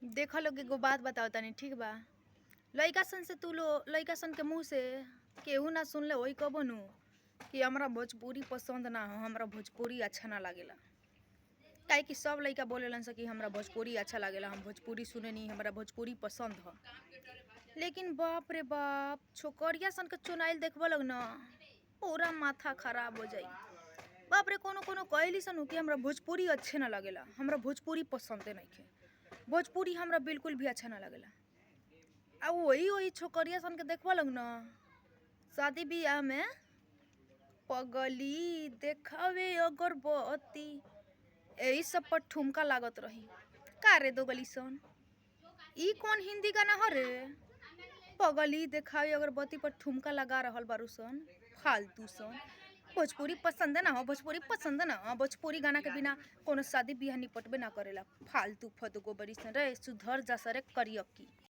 देख लोग एगो बात बताओ तनी ठीक बा। लइका सन से तू लो लइका सन के मुंह से केहू ना सुनले होई कबो नु कि हमरा भोजपुरी पसंद ना हो, हमरा भोजपुरी अच्छा ना लागेला। काहे कि सब लइका बोलेलन स कि हमरा भोजपुरी अच्छा लागेला, हम भोजपुरी सुनेनी, हमरा भोजपुरी पसंद ह। लेकिन बाप रे बाप, छोकरिया सन के चुनाइल देखबो लोग न पूरा माथा खराब हो जाई। बाप रे, कोनो कोनो कहली सन कि हमरा भोजपुरी अच्छे ना लागेला, हमरा भोजपुरी पसंदे नइखे, भोजपुरी हमरा बिल्कुल भी अच्छा ना लागेला। आ वही छोकरिया सन के देखबो लोग न शादी बियाह में पगली देखावे अगरबत्ती यही सब पर ठुमका लागत रही। का रे दोगली सन, ई कौन हिंदी गाना ह रे? पगली देखावे अगरबत्ती पर ठुमका लगा रहल बारू सन, फालतू सन। भोजपुरी पसंद ना हो, भोजपुरी पसंद ना हो, भोजपुरी गाना के बिना कोनो शादी बियाह निपटबे ना करेला। फालतू फदगो बड़ी सन रे, सुधर जा सरे करियकी।